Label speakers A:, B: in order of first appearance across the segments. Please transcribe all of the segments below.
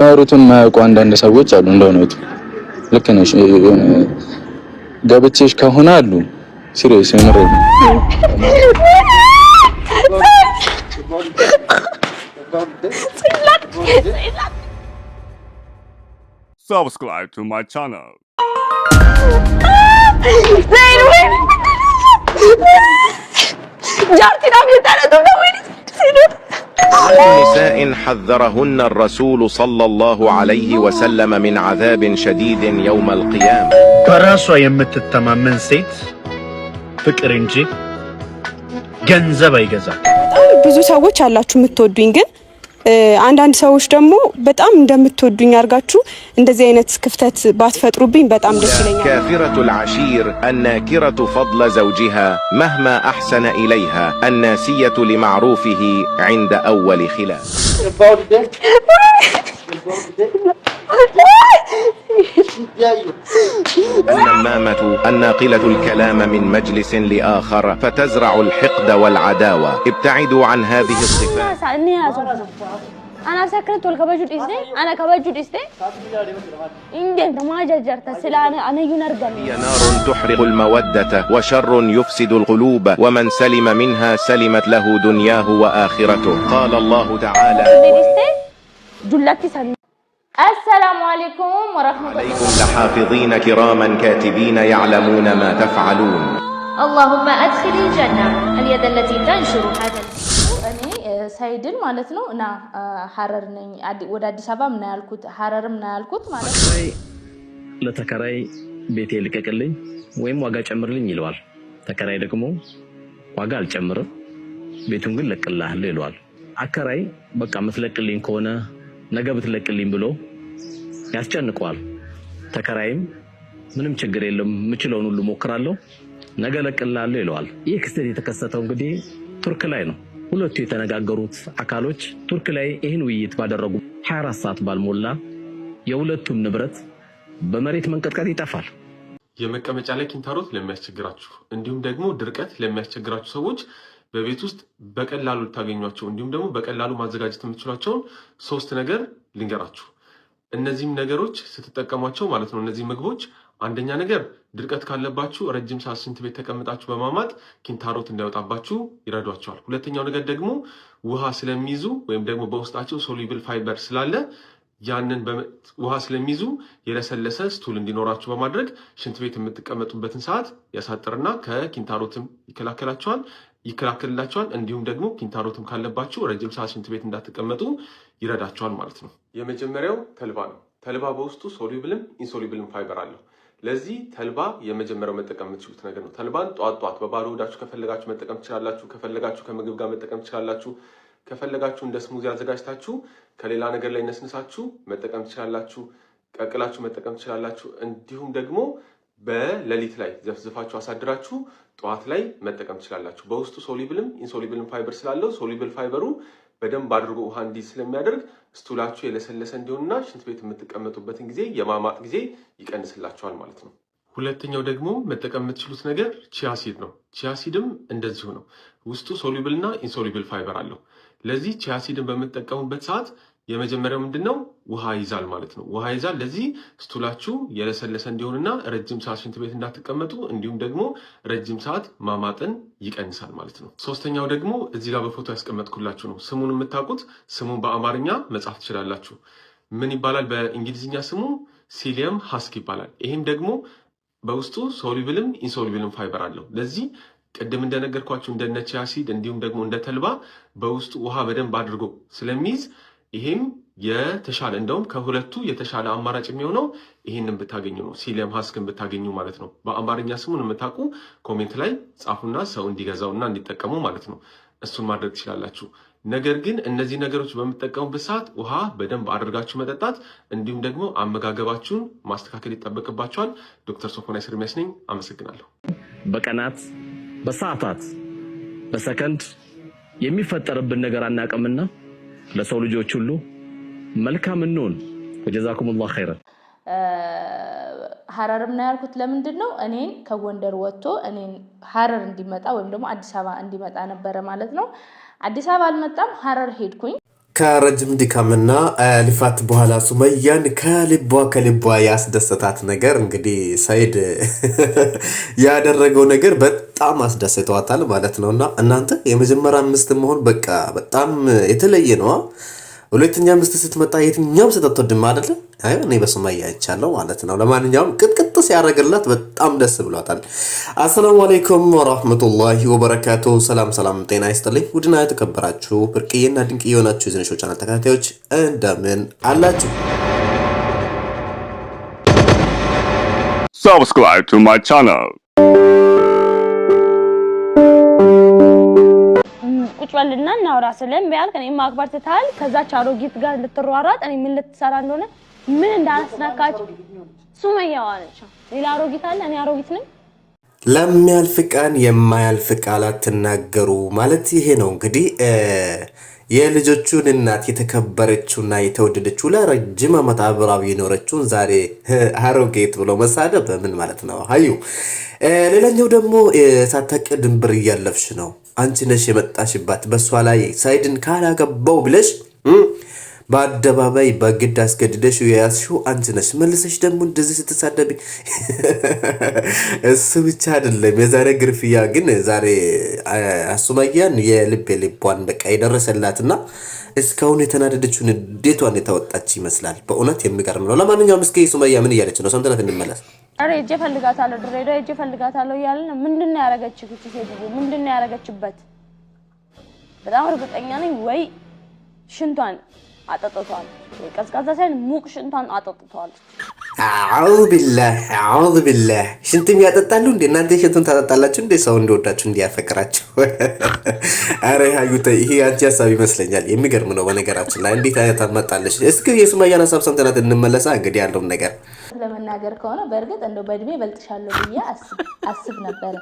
A: አሩቱን ማያውቁ አንዳንድ ሰዎች አሉ እንደሆነቱ ልክ ነሽ ገብቼሽ ከሆነ አሉ ሲሪየስ የምር
B: Subscribe to my channel.
C: نساء حذرهن الرسول صلى الله عليه وسلم من عذاب شديد يوم القيامة.
D: براسو የምትተማመን ሴት ፍቅር እንጂ ገንዘብ አይገዛም።
E: ብዙ ሰዎች አላችሁ የምትወዱኝ ግን አንዳንድ ሰዎች ደግሞ በጣም እንደምትወዱኝ አርጋችሁ እንደዚህ አይነት ክፍተት ባትፈጥሩብኝ በጣም ደስ ይለኛል።
C: كافرة العشير الناكرة فضل زوجها مهما أحسن إليها الناسية لمعروفه عند أول خلاف. النمامة الناقلة الكلام من مجلس لآخر فتزرع الحقد والعداوة. ابتعدوا عن هذه الصفات.
F: أنا سكرت والكبجود إسدي أنا كبجود إسدي إندي ما جرت سلا أنا ينرجم.
C: هي نار تحرق المودة وشر يفسد القلوب ومن سلم منها سلمت له دنياه وآخرته. قال الله تعالى
F: السلام عليكم ورحمة الله
C: عليكم لحافظين كراما كاتبين يعلمون ما تفعلون.
F: اللهم أدخل الجنة اليد التي تنشر هذا ሳይድን ማለት ነው እና ሐረር ነኝ ወደ አዲስ አበባ ምን ያልኩት ሐረርም ነው ያልኩት ማለት ነው
D: ለተከራይ ቤቴ ልቀቅልኝ ወይም ዋጋ ጨምርልኝ ይለዋል ተከራይ ደግሞ ዋጋ አልጨምርም ቤቱን ግን ለቅልሃለሁ ይለዋል አከራይ በቃ ምትለቅልኝ ከሆነ ነገ ብትለቅልኝ ብሎ ያስጨንቀዋል ተከራይም ምንም ችግር የለም ምችለውን ሁሉ ሞክራለሁ ነገ ለቅልሃለሁ ይለዋል ይህ ክስተት የተከሰተው እንግዲህ ቱርክ ላይ ነው ሁለቱ የተነጋገሩት አካሎች ቱርክ ላይ ይህን ውይይት ባደረጉ 24 ሰዓት ባልሞላ የሁለቱም ንብረት በመሬት መንቀጥቀጥ ይጠፋል።
G: የመቀመጫ ላይ ኪንታሮት ለሚያስቸግራችሁ እንዲሁም ደግሞ ድርቀት ለሚያስቸግራችሁ ሰዎች በቤት ውስጥ በቀላሉ ታገኟቸው እንዲሁም ደግሞ በቀላሉ ማዘጋጀት የምትችሏቸው 3 ነገር ልንገራችሁ። እነዚህም ነገሮች ስትጠቀሟቸው ማለት ነው እነዚህ ምግቦች አንደኛ ነገር ድርቀት ካለባችሁ ረጅም ሰዓት ሽንት ቤት ተቀምጣችሁ በማማጥ ኪንታሮት እንዳይወጣባችሁ ይረዷቸዋል። ሁለተኛው ነገር ደግሞ ውሃ ስለሚይዙ ወይም ደግሞ በውስጣቸው ሶሉብል ፋይበር ስላለ ያንን ውሃ ስለሚይዙ የለሰለሰ ስቱል እንዲኖራችሁ በማድረግ ሽንት ቤት የምትቀመጡበትን ሰዓት ያሳጥርና ከኪንታሮትም ይከላከልላችኋል። እንዲሁም ደግሞ ኪንታሮትም ካለባችሁ ረጅም ሰዓት ሽንት ቤት እንዳትቀመጡ ይረዳችኋል ማለት ነው። የመጀመሪያው ተልባ ነው። ተልባ በውስጡ ሶሉብልም ኢንሶሉብልም ፋይበር አለው። ለዚህ ተልባ የመጀመሪያው መጠቀም የምትችሉት ነገር ነው። ተልባን ጧት በባዶ ሆዳችሁ ከፈለጋችሁ መጠቀም ትችላላችሁ። ከፈለጋችሁ ከምግብ ጋር መጠቀም ትችላላችሁ። ከፈለጋችሁ እንደ ስሙዚ አዘጋጅታችሁ ከሌላ ነገር ላይ ነስንሳችሁ መጠቀም ትችላላችሁ። ቀቅላችሁ መጠቀም ትችላላችሁ። እንዲሁም ደግሞ በሌሊት ላይ ዘፍዝፋችሁ አሳድራችሁ ጧት ላይ መጠቀም ትችላላችሁ። በውስጡ ሶሉብልም ኢንሶሉብልም ፋይበር ስላለው ሶሉብል ፋይበሩ በደንብ አድርጎ ውሃ እንዲይዝ ስለሚያደርግ ስቱላችሁ የለሰለሰ እንዲሆንና ሽንት ቤት የምትቀመጡበትን ጊዜ የማማጥ ጊዜ ይቀንስላችኋል ማለት ነው። ሁለተኛው ደግሞ መጠቀም የምትችሉት ነገር ቺያሲድ ነው። ቺያሲድም እንደዚሁ ነው። ውስጡ ሶሉብልና ኢንሶሉብል ፋይበር አለው። ለዚህ ቺያሲድን በምትጠቀሙበት ሰዓት የመጀመሪያው ምንድነው ውሃ ይዛል ማለት ነው። ውሃ ይዛል። ለዚህ ስቱላችሁ የለሰለሰ እንዲሆንና ረጅም ሰዓት ሽንት ቤት እንዳትቀመጡ እንዲሁም ደግሞ ረጅም ሰዓት ማማጥን ይቀንሳል ማለት ነው። ሶስተኛው ደግሞ እዚህ ጋር በፎቶ ያስቀመጥኩላችሁ ነው። ስሙን የምታውቁት ስሙን በአማርኛ መጻፍ ትችላላችሁ። ምን ይባላል? በእንግሊዝኛ ስሙ ሲሊየም ሀስክ ይባላል። ይሄም ደግሞ በውስጡ ሶሉብልም ኢንሶሉብልም ፋይበር አለው። ለዚህ ቅድም እንደነገርኳችሁ እንደነ ቺያሲድ እንዲሁም ደግሞ እንደ ተልባ በውስጡ ውሃ በደንብ አድርጎ ስለሚይዝ ይሄም የተሻለ እንደውም ከሁለቱ የተሻለ አማራጭ የሚሆነው ይሄንን ብታገኙ ነው። ሲሊየም ሀስክን ብታገኙ ማለት ነው። በአማርኛ ስሙን የምታውቁ ኮሜንት ላይ ጻፉና ሰው እንዲገዛውና እንዲጠቀሙ ማለት ነው። እሱን ማድረግ ትችላላችሁ። ነገር ግን እነዚህ ነገሮች በምትጠቀሙበት ሰዓት ውሃ በደንብ አድርጋችሁ መጠጣት እንዲሁም ደግሞ አመጋገባችሁን ማስተካከል ይጠበቅባችኋል። ዶክተር ሶፎንያስ ኤርሚያስ ነኝ። አመሰግናለሁ።
D: በቀናት በሰዓታት በሰከንድ የሚፈጠርብን ነገር አናቀምና ለሰው ልጆች ሁሉ መልካም እንሁን። ወጀዛኩሙላሁ ኸይረን።
F: ሐረርም ነው ያልኩት ለምንድነው እኔን ከጎንደር ወጥቶ እኔን ሐረር እንዲመጣ ወይም ደግሞ አዲስ አበባ እንዲመጣ ነበር ማለት ነው። አዲስ አበባ አልመጣም፣ ሐረር ሄድኩኝ።
H: ከረጅም ድካምና ልፋት በኋላ ሱመያን ከልቧ ያስደሰታት ነገር እንግዲህ ሰይድ ያደረገው ነገር በጣም አስደስተዋታል ማለት ነውና እናንተ የመጀመሪያ ሚስት መሆን በቃ በጣም የተለየ ነው። ሁለተኛ ሚስት ስትመጣ የትኛውም ስተትወድም አይደለ? አይ እኔ በሱመያ አይቻለሁ ማለት ነው። ለማንኛውም ቅጥቅጥ ሲያደርግላት በጣም ደስ ብሏታል። አሰላሙ አለይኩም ወራህመቱላሂ ወበረካቱ። ሰላም ጤና ይስጥልኝ። ውድና የተከበራችሁ ብርቅዬና ድንቅ የሆናችሁ የዝነሾ ቻናል ተከታታዮች እንደምን አላችሁ?
B: Subscribe to my channel.
F: ቁጭ በልና እናውራ ስለም ቢያል ከኔ ማክበር ትታል ከዛች አሮጊት ጋር ልትሯሯጥ እኔ ምን ልትሰራ እንደሆነ ምን እንዳስነካች ሱመያ ዋለች። ሌላ አሮጊት አለ፣ እኔ አሮጊት ነኝ።
H: ለሚያልፍ ቀን የማያልፍ ቃላት ተናገሩ ማለት ይሄ ነው እንግዲህ። የልጆቹን እናት የተከበረችውና የተወደደችው ለረጅም ዓመት አብራው የኖረችውን ዛሬ አሮጌት ብሎ መሳደብ ምን ማለት ነው? አዩ ሌላኛው ደግሞ ሳታውቂ ድንበር እያለፍሽ ነው አንቺ ነሽ የመጣሽባት በሷ ላይ ሳይድን ካላገባው ብለሽ በአደባባይ በግድ አስገድደሽ ያያዝሽው አንቺ ነሽ። መልሰሽ ደግሞ እንደዚህ ስትሳደቢ እሱ ብቻ አይደለም የዛሬ ግርፍያ ግን ዛሬ ሱመያን የልቧን በቃ የደረሰላትና እስካሁን የተናደደችውን እንዴቷን የተወጣች ይመስላል። በእውነት የሚገርም ነው። ለማንኛውም እስኪ ሱመያ ምን እያለች ነው ሰምተናት እንመለስ።
F: አሬ እጄ ፈልጋታለሁ ድሬዳዋ እጄ ፈልጋታለሁ እያለ ነው። ምንድነው ያረጋችው? ምንድነው ያረጋችበት? በጣም እርግጠኛ ነኝ ወይ ሽንቷን አጠጥቷል። ቀዝቃዛ ሳይሆን ሙቅ ሽንቷን አጠጥቷል። አዑዙ ቢላህ ሽንትም ያጠጣሉ እንዴ? እናንተ ሽንቱን ታጠጣላችሁ እንዴ? ሰው እንደወዳችሁ እንዲያፈቅራችሁ። አረ ሀዩተ ይሄ አንቺ ሀሳብ ይመስለኛል። የሚገርም ነው በነገራችን ላይ እንዴት አይነት አመጣለሽ። እስኪ የሱመያን ሀሳብ ሰምተናት እንመለሳ። እንግዲህ ያለውን ነገር ለመናገር ከሆነ በእርግጥ እንደው በእድሜ በልጥሻለሁ ብዬ አስብ ነበር።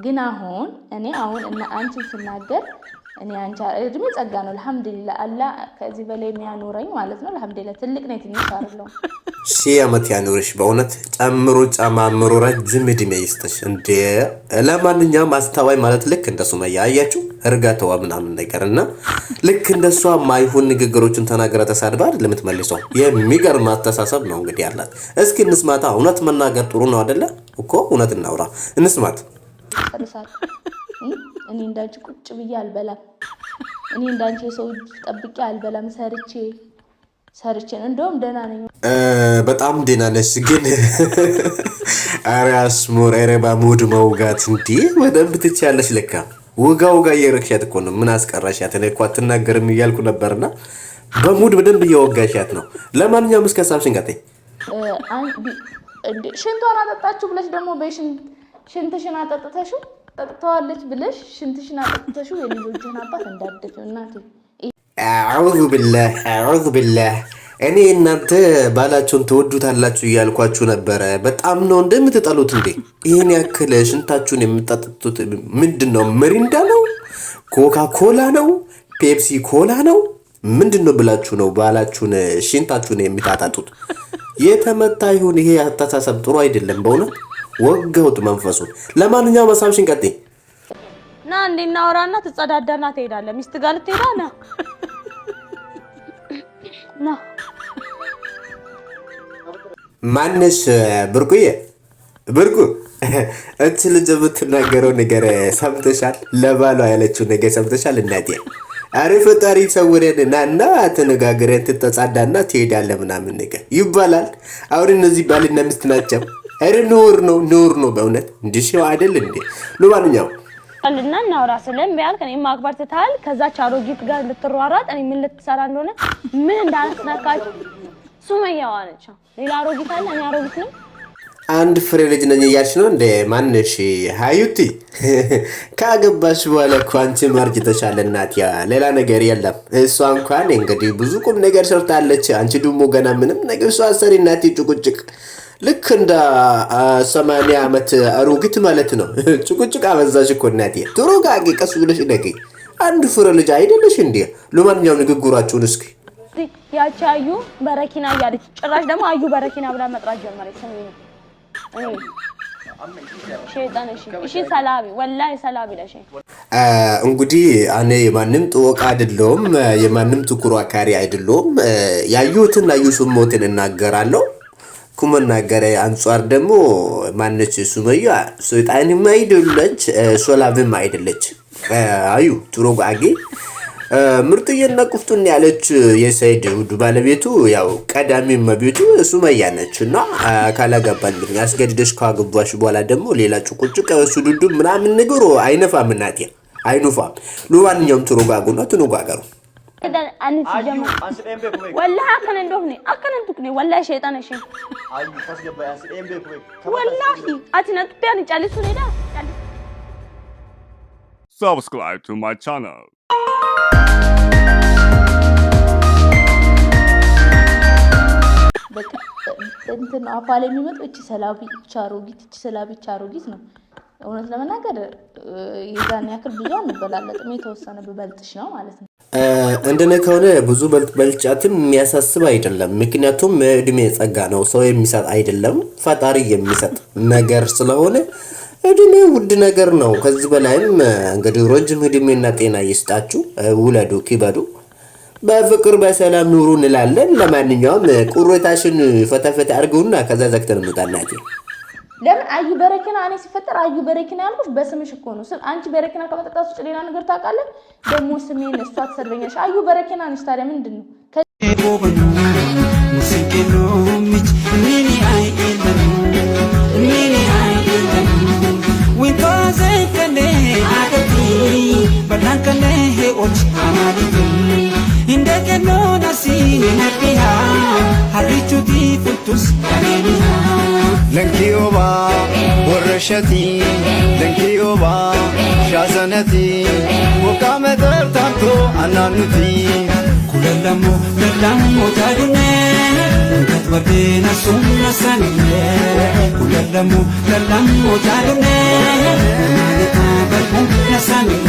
F: ግን አሁን እና አንቺን ስናገር እኔ አንቺ እድሜ ጸጋ ነው አልহামዱሊላህ። አላህ ከዚህ በላይ የሚያኖረኝ ማለት ነው አልহামዱሊላህ። ትልቅ ነኝ ትንሽ አይደለም።
H: ሺህ ዓመት ያኖርሽ በእውነት ጨምሮ ጨማምሮ ረጅም እድሜ ይስጥሽ። እንዴ ለማንኛውም አስተዋይ ማለት ልክ እንደ ሱመያ አያችሁ እርጋታዋ ምናምን ነገርና ልክ እንደሷ ማይሆን ንግግሮችን ተናገረ ተሳድባ አይደል የምትመልሰው። የሚገርም አስተሳሰብ ነው እንግዲህ ያላት። እስኪ እንስማታ። እውነት መናገር ጥሩ ነው አይደለ እኮ? እውነት እናውራ እንስማት።
F: እኔ እንዳንቺ ቁጭ ብዬ አልበላም። እኔ እንዳንቺ ሰው ጠብቄ አልበላም። ሰርቼ እንደውም ደህና ነኝ።
H: በጣም ደህና ነሽ ግን ኧረ አስሙር ኧረ ባሙድ መውጋት እንዴ በደንብ ትችያለሽ ለካ። ውጋ እየረክሻት እኮ ነው። ምን አስቀራሻት? እኔ እኮ አትናገርም እያልኩ ነበርና በሙድ በደንብ እየወጋሻት ነው። ለማንኛውም እስከ ሀሳብሽን ቀጥይ።
F: ሽንቷን አጠጣችሁ ብለሽ ደግሞ ሽንትሽን አጠጥተሽው ጠጥተዋለች ብለሽ ሽንትሽን አጠጥተሽው የልጆችህን አባት እንዳደፈ እናቴ።
H: አዑዙ ቢላህ እኔ እናንተ ባላችሁን ትወዱታላችሁ እያልኳችሁ ነበረ። በጣም ነው እንደምትጠሉት እንዴ? ይህን ያክል ሽንታችሁን የምታጠጡት ምንድን ነው? ሚሪንዳ ነው? ኮካ ኮላ ነው? ፔፕሲ ኮላ ነው? ምንድን ነው ብላችሁ ነው ባላችሁን ሽንታችሁን የምታጣጡት? የተመታ ይሁን ይሄ አስተሳሰብ ጥሩ አይደለም በእውነት ወገውት መንፈሱ። ለማንኛውም ሀሳብሽን ቀጥይ።
F: ና እንዴ እናወራና ትጸዳዳና ትሄዳለህ። ሚስት ጋር ልትሄዳ ና
H: ማነሽ? ብርቁ እቺ ልጅ የምትናገረው ነገር ሰምተሻል? ለባሏ ያለችው ነገር ሰምተሻል? እናቴ አረ ፈጣሪ ሰውረን ናና ተነጋግረን ትተጻዳና ትሄዳለህ ምናምን ነገር ይባላል። አሁን እነዚህ ባልና ሚስት ናቸው። አረ ኑር ነው በእውነት እንዲሽው አይደል እንዴ? ለማንኛውም
F: አልና እናውራ ስለም ቢያል ከኔ ማክበር ትታል ከዛች አሮጊት ጋር ልትሯሯጥ እኔ ምን ልትሰራ እንደሆነ ምን እንዳስነካች ሱመያ ዋለች። ሌላ አሮጊት አለ፣ እኔ አሮጊት ነኝ።
H: አንድ ፍሬ ልጅ ነኝ እያልሽ ነው እንዴ? ማነሽ ሀዩቲ? ካገባሽ በኋላ እኮ አንቺ ማርጅተሻል እናት። ሌላ ነገር የለም። እሷ እንኳን እንግዲህ ብዙ ቁም ነገር ሰርታለች። አንቺ ደግሞ ገና ምንም ነገር እሷ አሰሪ እናት ጭቁጭቅ ልክ እንደ 80 ዓመት አሮጊት ማለት ነው። ጭቁጭቅ አበዛሽ እኮ እናቴ። ተረጋጊ፣ ቀስ ብለሽ ደቂ። አንድ ፍሬ ልጅ አይደለሽ እንዴ? ለማንኛውም ንግግራችሁን እስኪ
F: ያቺ አዩ በረኪና እያለች ጭራሽ ደግሞ አዩ በረኪና ብላ መጥራት ጀመረች።
I: ሸይጣን እሺ ሰላቢ ወላሂ ሰላቢ ለሽ
H: እንግዲህ እኔ የማንም ጥወቃ አይደለም የማንም ትኩሩ አካሪ አይደለም ያዩትን አዩ ስሞትን እናገራለሁ ኩመናገረ አንጿር ደግሞ ማነች ሱመያ ሸይጣንም አይደለች ሶላብም አይደለች አዩ ትሮጋጊ ምርጥየና ቁፍቱን ያለች የሰይድ ውዱ ባለቤቱ ያው ቀዳሚ መቤቱ ሱመያ ነችና ካላገባልኝ ያስገድደሽ ካገባሽ በኋላ ደግሞ ሌላ ጭቁጭቅ ወስዱዱ ምናምን ነገሩ አይነፋም እናቴ አይኑፋም ለማንኛውም ትሮጋጉና ትኖጋገሩ
I: አንቺ ጀማ ወላሂ አከነ እንደሆነ አከነ እንትኩኔ ወላሂ ሸይጣን እሺ አዩ ታስገባ ያስደም ቤኩ ወላሂ አትነት ቢያን ጫሊሱ ሌላ
B: Subscribe to my channel.
I: እንትን አፋለ የሚመጣው እቺ ሰላቢ ቻሮጊት ነው እውነት ለመናገር የዛን ያክል ብዙ አንበላለጥም የተወሰነ በበልጥሽ ነው ማለት ነው
H: እንደነ ከሆነ ብዙ በልጫትም የሚያሳስብ አይደለም ምክንያቱም እድሜ ጸጋ ነው ሰው የሚሰጥ አይደለም ፈጣሪ የሚሰጥ ነገር ስለሆነ እድሜ ውድ ነገር ነው ከዚህ በላይም እንግዲህ ረጅም እድሜና ጤና ይስጣችሁ ውለዱ kiበዱ በፍቅር በሰላም ኑሩ እንላለን ለማንኛውም ቁርታሽን ፈተፈተ አርገውና ከዛ ዘክተን እንጣላቂ
I: ለምን አዩ በረከና እኔ ሲፈጠር አዩ በረከና ያልኩሽ በስምሽ እኮ ነው ስም አንቺ በረከና ከመጠጣት ውጭ ሌላ ነገር ታውቃለህ ደሞ ስሜን እሷ ተሰርበኛሽ አዩ በረከና ነሽ ታዲያ ምንድነው ሙስኪኑምች ሚኒ አይደለም ሚኒ አይደለም ወንታዘከለ አገቲ በላንከለ ሄኦች አማሊቲ እንደከኖ ናሲን ነቢያ ሀሪቹቲ ፍቱስ ያኔኒያ
J: ለንኪዮባ ወረሸቲ ለንኪዮባ ሻዘነቲ ወቃመጠር ታምቶ አናኑቲ ኩለለሞ ለላሞ ታዱነ ከትወርዴና ሱመሰንነ ኩለለሞ ለላሞ ታዱነ ማለታ በልሙ ነሰንነ